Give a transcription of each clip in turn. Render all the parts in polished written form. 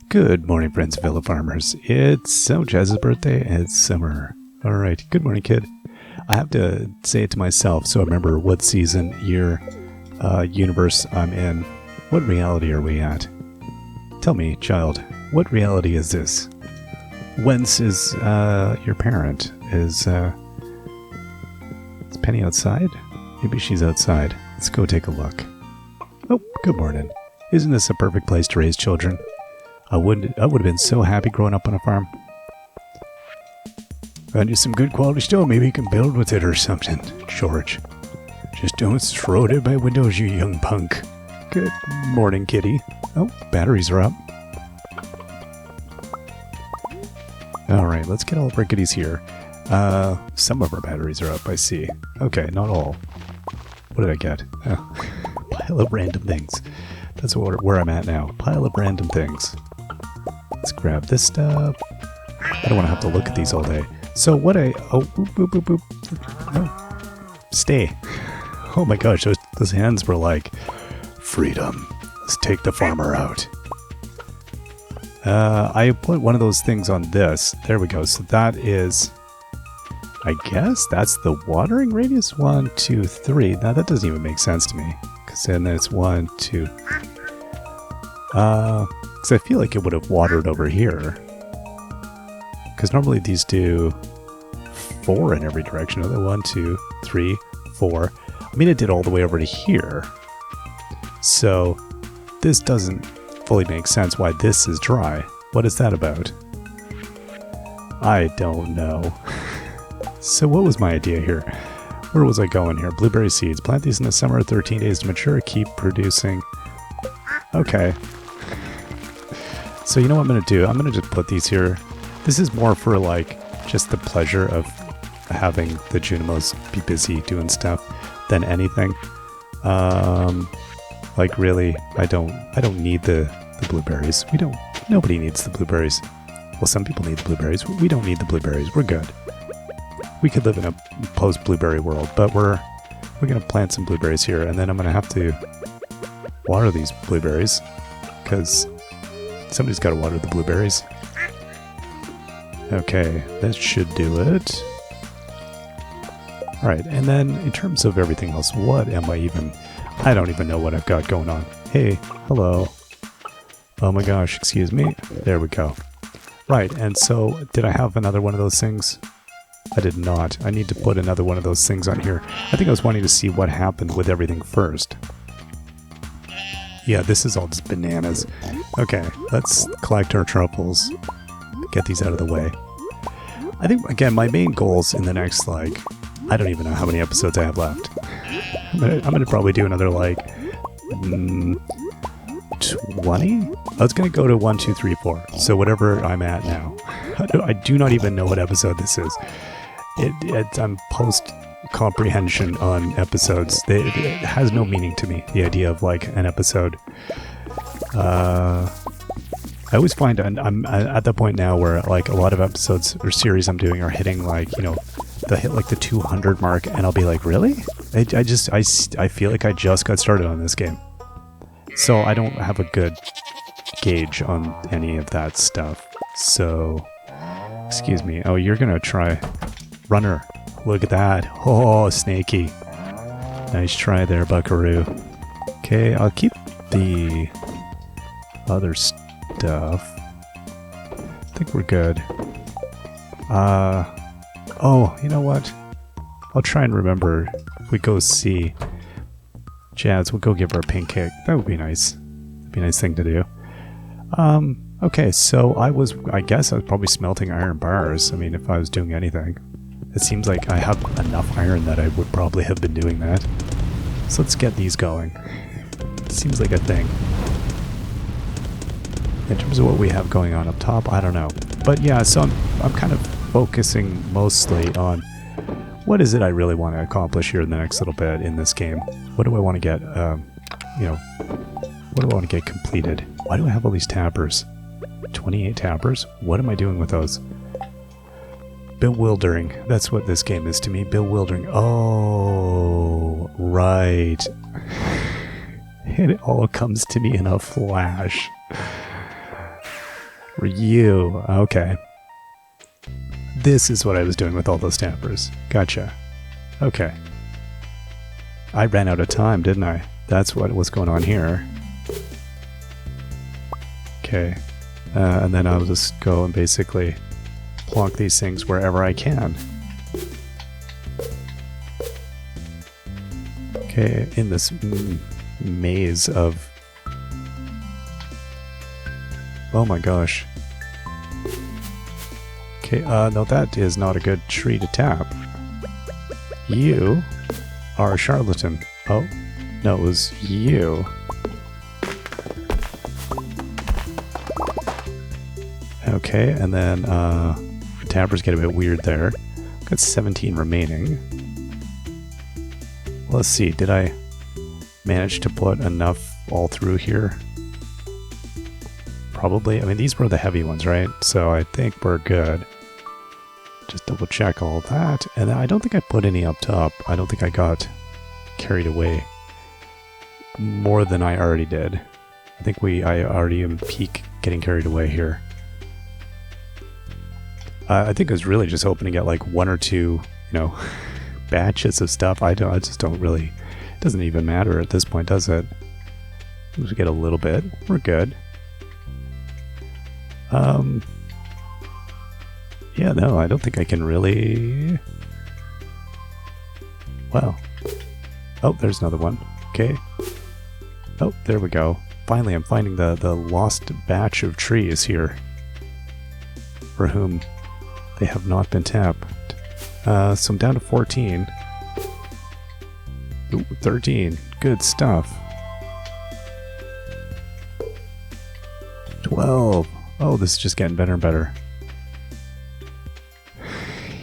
Good morning, friends, fellow farmers. It's Jazz's birthday, and it's summer. Alright, good morning, kid. I have to say it to myself so I remember what season, year, universe I'm in. What reality are we at? Tell me, child, what reality is this? Whence is your parent? Is Penny outside? Maybe she's outside. Let's go take a look. Oh, good morning. Isn't this a perfect place to raise children? I would have been so happy growing up on a farm. Found you some good quality stone. Maybe you can build with it or something, George. Just don't throw it at my windows, you young punk. Good morning, kitty. Oh, batteries are up. Alright, let's get all of our goodies here. Some of our batteries are up, I see. Okay, not all. What did I get? Oh, pile of random things. That's where I'm at now. Pile of random things. Let's grab this stuff. I don't want to have to look at these all day. So what oh, boop, boop, boop, boop. No. Stay. Oh my gosh, those hands were like, freedom. Let's take the farmer out. I put one of those things on this. There we go. So that is, I guess that's the watering radius. 1, 2, 3. Now that doesn't even make sense to me. Because then it's 1, 2. Because I feel like it would have watered over here. Because normally these do 4 in every direction. 1, 2, 3, 4. I mean, it did all the way over to here. So this doesn't fully make sense why this is dry. What is that about? I don't know. So what was my idea here? Where was I going here? Blueberry seeds. Plant these in the summer, 13 days to mature. Keep producing. Okay. So you know what I'm going to do? I'm going to just put these here. This is more for like just the pleasure of having the junimos be busy doing stuff than anything. Like really, I don't need the blueberries. Nobody needs the blueberries. Well, some people need the blueberries. We don't need the blueberries. We're good. We could live in a post-blueberry world, but we're going to plant some blueberries here, and then I'm going to have to water these blueberries, because somebody's got to water the blueberries. Okay, that should do it. Alright, and then in terms of everything else, what am I even... I don't even know what I've got going on. Hey, hello. Oh my gosh, excuse me. There we go. Right, and so, did I have another one of those things? I did not. I need to put another one of those things on here. I think I was wanting to see what happened with everything first. Yeah, this is all just bananas. Okay, let's collect our truffles. Get these out of the way. I think, again, my main goals in the next, like, I don't even know how many episodes I have left. I'm gonna probably do another, like, 20? I was gonna go to 1, 2, 3, 4. So whatever I'm at now. I do not even know what episode this is. I'm post-comprehension on episodes. It has no meaning to me, the idea of, like, an episode. I always find I'm at the point now where, like, a lot of episodes or series I'm doing are hitting, like, you know, they'll hit, like, the 200 mark, and I'll be like, really? I feel like I just got started on this game. So I don't have a good gauge on any of that stuff. So, excuse me. Oh, you're gonna try. Runner. Look at that. Oh, snaky. Nice try there, buckaroo. Okay, I'll keep the other stuff. I think we're good. Oh, you know what? I'll try and remember if we go see Jazz, we'll go give her a pink cake. That would be nice. That'd be a nice thing to do. Okay, so I guess I was probably smelting iron bars. I mean, if I was doing anything. It seems like I have enough iron that I would probably have been doing that. So let's get these going. Seems like a thing. In terms of what we have going on up top, I don't know. But yeah, so I'm kind of focusing mostly on what is it I really want to accomplish here in the next little bit in this game. What do I want to get, you know, what do I want to get completed? Why do I have all these tappers? 28 tappers? What am I doing with those? Bewildering. That's what this game is to me. Bewildering. Oh, right. It all comes to me in a flash. For you. Okay. This is what I was doing with all those tappers. Gotcha. Okay. I ran out of time, didn't I? That's what was going on here. Okay. And then I'll just go and basically plonk these things wherever I can. Okay, in this maze of... Oh my gosh. Okay, no, that is not a good tree to tap. You are a charlatan. Oh, no, it was you. Okay, and then tappers get a bit weird there. Got 17 remaining. Let's see, did I manage to put enough all through here? Probably. I mean, these were the heavy ones, right? So I think we're good. Just double check all that. And I don't think I put any up top. I don't think I got carried away more than I already did. I think I already am peak getting carried away here. I think I was really just hoping to get like one or two, you know, batches of stuff. I just don't really, it doesn't even matter at this point, does it? We get a little bit. We're good. Yeah, no, I don't think I can really... Wow. Oh, there's another one. Okay. Oh, there we go. Finally, I'm finding the lost batch of trees here. For whom they have not been tapped. So I'm down to 14. Ooh, 13. Good stuff. 12. Oh, this is just getting better and better.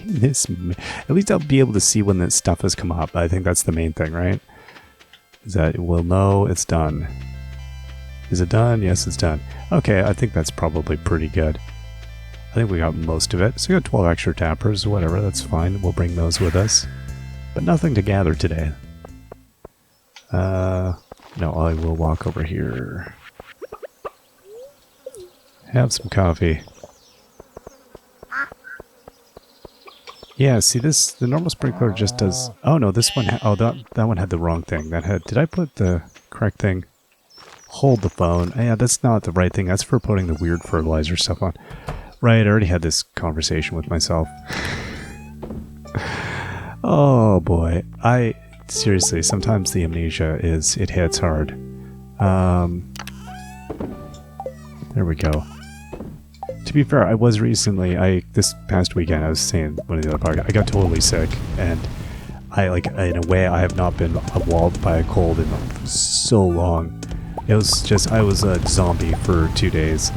At least I'll be able to see when that stuff has come up. I think that's the main thing, right? Is that we'll know it's done. Is it done? Yes, it's done. Okay, I think that's probably pretty good. I think we got most of it. So we got 12 extra tappers, whatever, that's fine. We'll bring those with us. But nothing to gather today. No, I will walk over here. Have some coffee. Yeah, see this, the normal sprinkler just does... Oh no, this one, that one had the wrong thing. That had, did I put the correct thing? Hold the phone. Yeah, that's not the right thing. That's for putting the weird fertilizer stuff on. Right, I already had this conversation with myself. Oh boy. Seriously, sometimes the amnesia it hits hard. There we go. To be fair, I was recently, this past weekend, I was saying one of the other podcasts, I got totally sick, and in a way, I have not been walled by a cold in so long. It was just, I was a zombie for 2 days,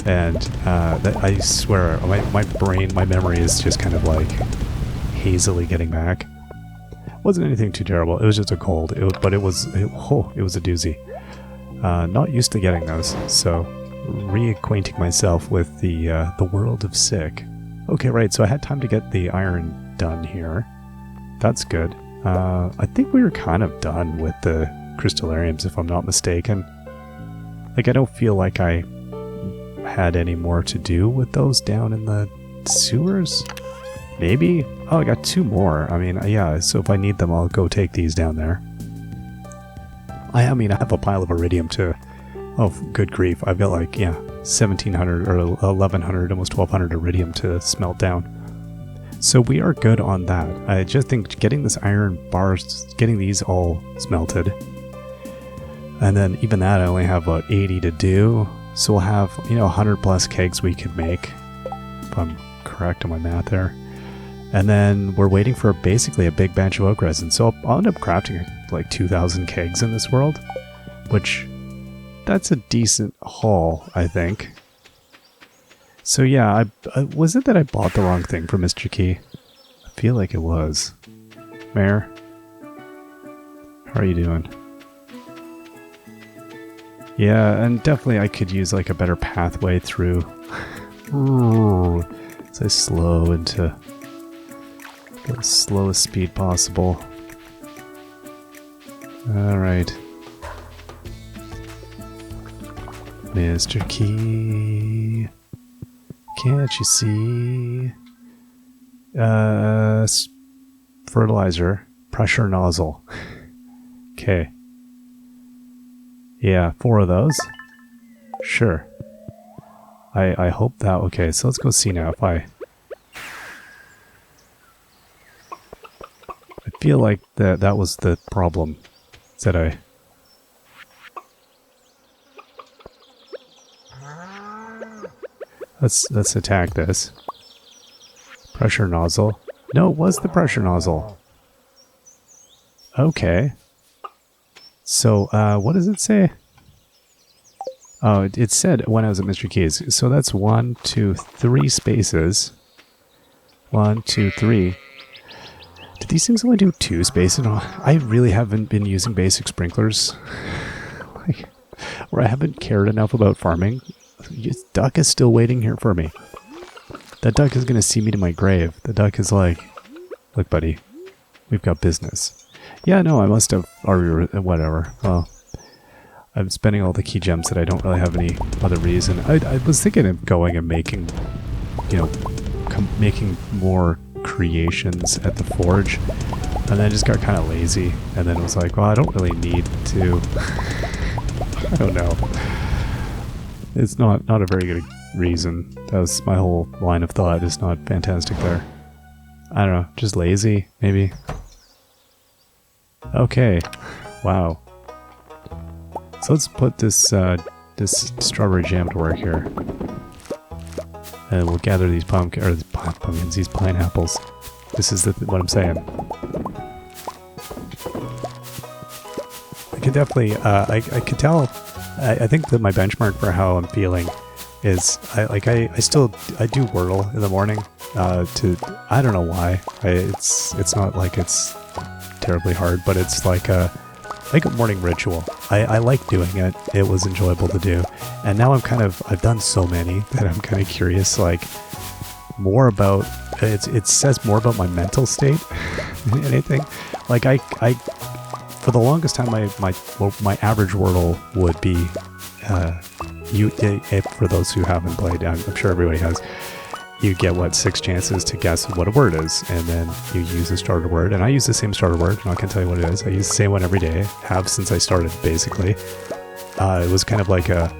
and I swear, my brain, my memory is just kind of like hazily getting back. It wasn't anything too terrible, it was just a cold, but it was a doozy. Not used to getting those, so... reacquainting myself with the world of sick. Okay, right, so I had time to get the iron done here. That's good. I think we were kind of done with the crystallariums, if I'm not mistaken. Like, I don't feel like I had any more to do with those down in the sewers? Maybe? Oh, I got 2 more. I mean, yeah, so if I need them, I'll go take these down there. I mean, I have a pile of iridium too. Oh, good grief. I've got like, yeah, 1,700 or 1,100, almost 1,200 iridium to smelt down. So we are good on that. I just think getting this iron bars, getting these all smelted. And then even that, I only have about 80 to do. So we'll have, 100 plus kegs we could make. If I'm correct on my math there. And then we're waiting for basically a big batch of oak resin. So I'll end up crafting like 2,000 kegs in this world. Which... that's a decent haul, I think. So yeah, was it that I bought the wrong thing for Mr. Key? I feel like it was. Mayor? How are you doing? Yeah, and definitely I could use like a better pathway through. As I slow into the slowest speed possible. Alright. Mr. Key. Can't you see? Fertilizer. Pressure nozzle. Okay. Yeah, 4 of those. Sure. I hope that... Okay, so let's go see now if I feel like that was the problem. Is that Let's attack this. Pressure nozzle. No, it was the pressure nozzle. Okay. So, what does it say? Oh, it said when I was at Mr. Keys. So that's 1, 2, 3 spaces. 1, 2, 3. Did these things only do 2 spaces? I really haven't been using basic sprinklers. Like, or I haven't cared enough about farming. Duck is still waiting here for me. That duck is going to see me to my grave. The duck is like, look, buddy, we've got business. Yeah, no, I must have already, whatever. Well, I'm spending all the key gems that I don't really have any other reason. I was thinking of going and making, you know, making more creations at the forge. And then I just got kind of lazy. And then was like, well, I don't really need to. I don't know. It's not a very good reason. That was my whole line of thought. It's not fantastic there. I don't know. Just lazy, maybe. Okay. Wow. So let's put this this strawberry jam to work here. And we'll gather these pumpkins, these pineapples. This is what I'm saying. I could definitely, I could tell, I think that my benchmark for how I'm feeling is, I do Wordle in the morning, I don't know why. It's not like it's terribly hard, but it's like a morning ritual. I like doing it. It was enjoyable to do. And now I've done so many that I'm kind of curious, like, more about, it says more about my mental state than anything. Like, for the longest time, my average Wordle would be, for those who haven't played, I'm sure everybody has, you get, 6 chances to guess what a word is, and then you use a starter word, and I use the same starter word, and I can tell you what it is. I use the same one every day, have since I started, basically. It was kind of like a,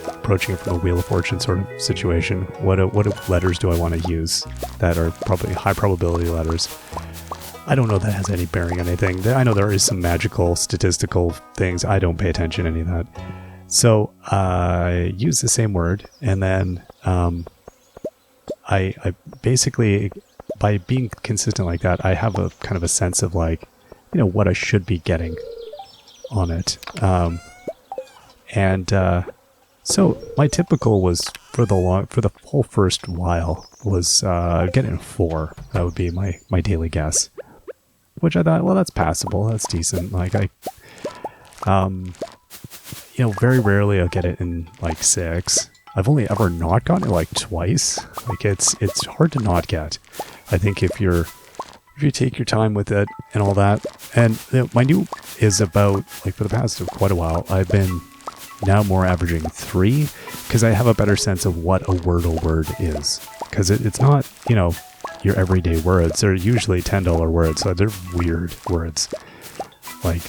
approaching it from a Wheel of Fortune sort of situation. What letters do I want to use that are probably high probability letters? I don't know that has any bearing on anything. I know there is some magical, statistical things. I don't pay attention to any of that. So I use the same word, and then I basically, by being consistent like that, I have a kind of a sense of like, what I should be getting on it. So my typical was for the whole first while was getting a 4. That would be my daily guess, which I thought, well, that's passable. That's decent. Like very rarely I'll get it in like 6. I've only ever not gotten it like twice. Like it's hard to not get. I think if you take your time with it and all that. And my new is about, like, for the past quite a while, I've been now more averaging 3 because I have a better sense of what a Wordle word is. Because it's not, your everyday words. They're usually $10 words, so they're weird words. Like,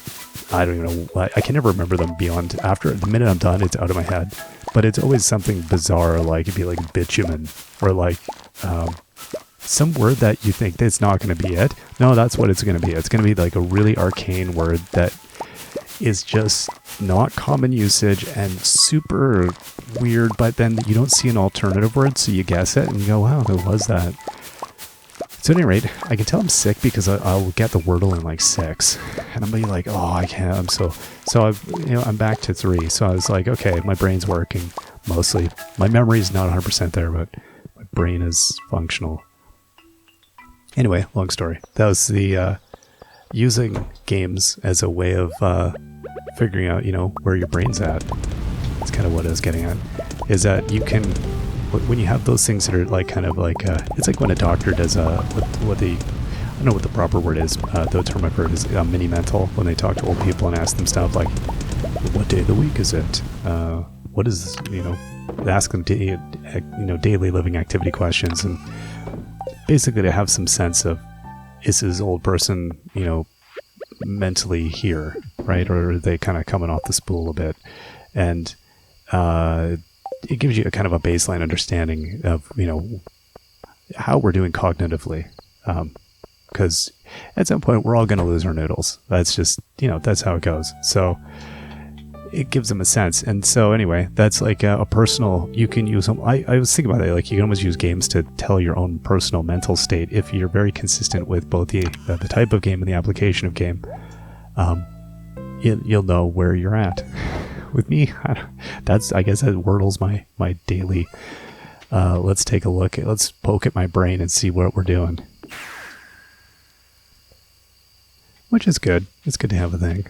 I don't even know. I can never remember them beyond, after the minute I'm done, it's out of my head. But it's always something bizarre, like it'd be like bitumen, or like some word that you think that's not going to be it. No, that's what it's going to be. It's going to be like a really arcane word that is just not common usage and super weird, but then you don't see an alternative word, so you guess it and you go, wow, there was that. So at any rate, I can tell I'm sick because I'll get the Wordle in like 6, and I'm be like, oh, I can't. I'm back to 3. So I was like, okay, my brain's working mostly. My memory is not 100% there, but my brain is functional. Anyway, long story. That was the using games as a way of figuring out, where your brain's at. That's kind of what I was getting at. Is that you can, when you have those things that are like kind of like, it's like when a doctor does I don't know what the proper word is. The term I've heard is mini-mental, when they talk to old people and ask them stuff like, what day of the week is it? What is, ask them daily living activity questions, and basically to have some sense of, is this old person, mentally here, right? Or are they kind of coming off the spool a bit? And it gives you a kind of a baseline understanding of, how we're doing cognitively. Because at some point we're all going to lose our noodles. That's just, that's how it goes. So it gives them a sense. And so anyway, that's like a personal, you can use them. I was thinking about it, like you can almost use games to tell your own personal mental state. If you're very consistent with both the type of game and the application of game, you'll know where you're at. With me, I guess that Wordle's my daily, let's take a look, let's poke at my brain and see what we're doing. Which is good. It's good to have a thing.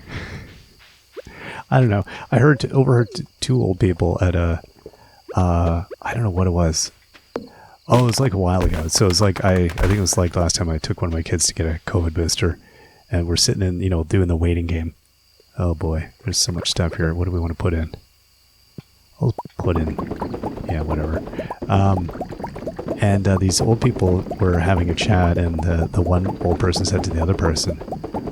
I don't know. I overheard two old people at I don't know what it was. Oh, it was like a while ago. So it was like, I think it was like last time I took one of my kids to get a COVID booster, and we're sitting in, doing the waiting game. Oh boy, there's so much stuff here. What do we want to put in? I'll put in, yeah, whatever. And these old people were having a chat, and the one old person said to the other person,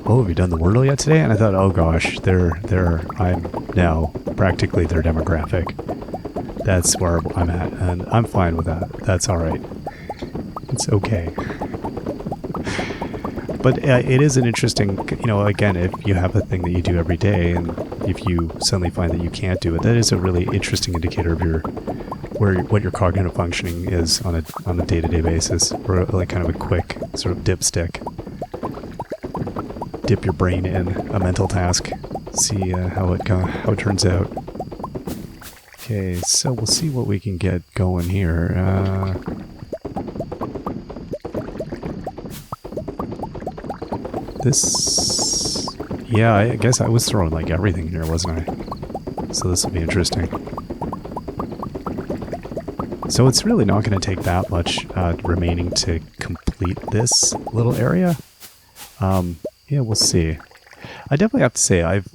"Oh, have you done the Wordle yet today?" And I thought, oh gosh, I'm now practically their demographic. That's where I'm at, and I'm fine with that. That's all right. It's okay. But it is an interesting, again, if you have a thing that you do every day, and if you suddenly find that you can't do it, that is a really interesting indicator of what your cognitive functioning is on a day-to-day basis, or like kind of a quick sort of dipstick. Dip your brain in a mental task, see how it turns out. Okay, so we'll see what we can get going here. Yeah, I guess I was throwing like everything here, wasn't I? So this will be interesting. So it's really not going to take that much remaining to complete this little area. Yeah, we'll see. I definitely have to say, I've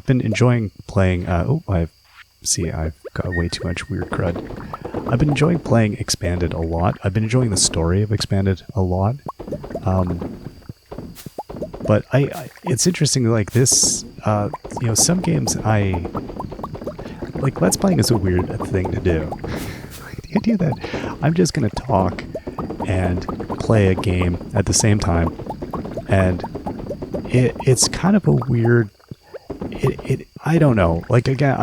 been enjoying playing. I've got way too much weird crud. I've been enjoying playing Expanded a lot. I've been enjoying the story of Expanded a lot. But it's interesting, like this, some games like Let's Playing is a weird thing to do. The idea that I'm just going to talk and play a game at the same time, and it's kind of a weird, I don't know, like again,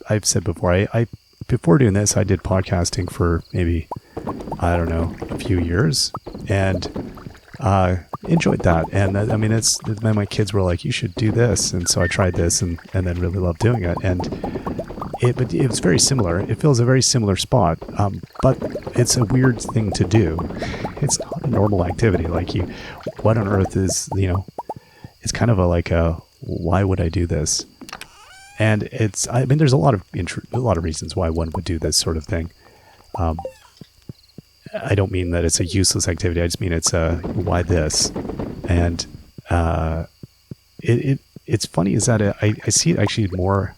I've said before, I before doing this, I did podcasting for maybe, I don't know, a few years, and enjoyed that. And I mean, then my kids were like, you should do this, and so I tried this and then really loved doing it. And but it was very similar. It fills a very similar spot, but it's a weird thing to do. It's not a normal activity. Like what on earth is, it's kind of why would I do this? And there's a lot of reasons why one would do this sort of thing. I don't mean that it's a useless activity. I just mean it's why this. And it's funny is that I see it actually more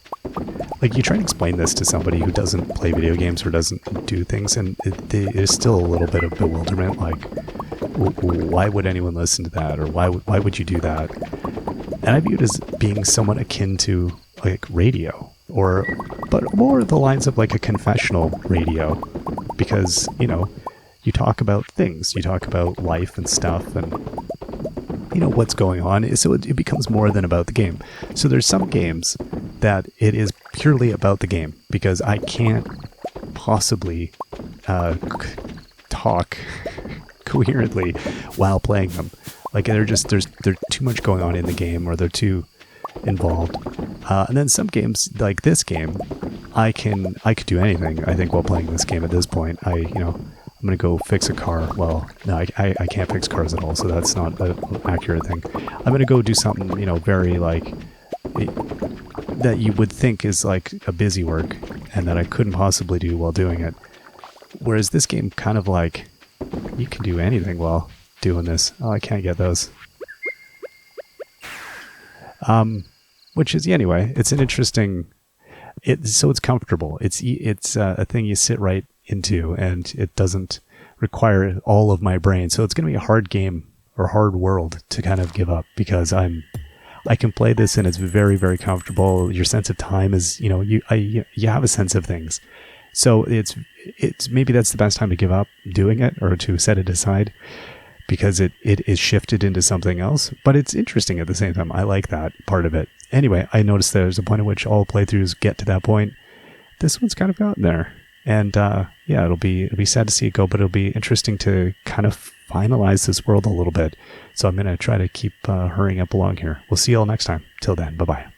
like you try to explain this to somebody who doesn't play video games or doesn't do things, and there's still a little bit of bewilderment. Like, why would anyone listen to that, or why would you do that? And I view it as being somewhat akin to like radio, but more the lines of like a confessional radio, because you talk about things, you talk about life and stuff, and what's going on. So it becomes more than about the game. So there's some games that it is purely about the game, because I can't possibly talk coherently while playing them. Like there's too much going on in the game, or they're too involved. And then some games like this game, I could do anything, I think, while playing this game at this point. I'm going to go fix a car. Well, no, I can't fix cars at all, so that's not an accurate thing. I'm going to go do something, very that you would think is like a busy work, and that I couldn't possibly do while doing it. Whereas this game kind of like, you can do anything while doing this. Oh, I can't get those. Which is, anyway, it's an interesting... it's comfortable. It's a thing you sit right into, and it doesn't require all of my brain. So it's going to be a hard game or hard world to kind of give up, because I can play this and it's very, very comfortable. Your sense of time is, you have a sense of things. So it's maybe that's the best time to give up doing it, or to set it aside, because it is shifted into something else. But it's interesting at the same time. I like that part of it. Anyway, I noticed there's a point at which all playthroughs get to that point. This one's kind of gotten there. And it'll be sad to see it go, but it'll be interesting to kind of finalize this world a little bit. So I'm going to try to keep hurrying up along here. We'll see you all next time. Till then, bye-bye.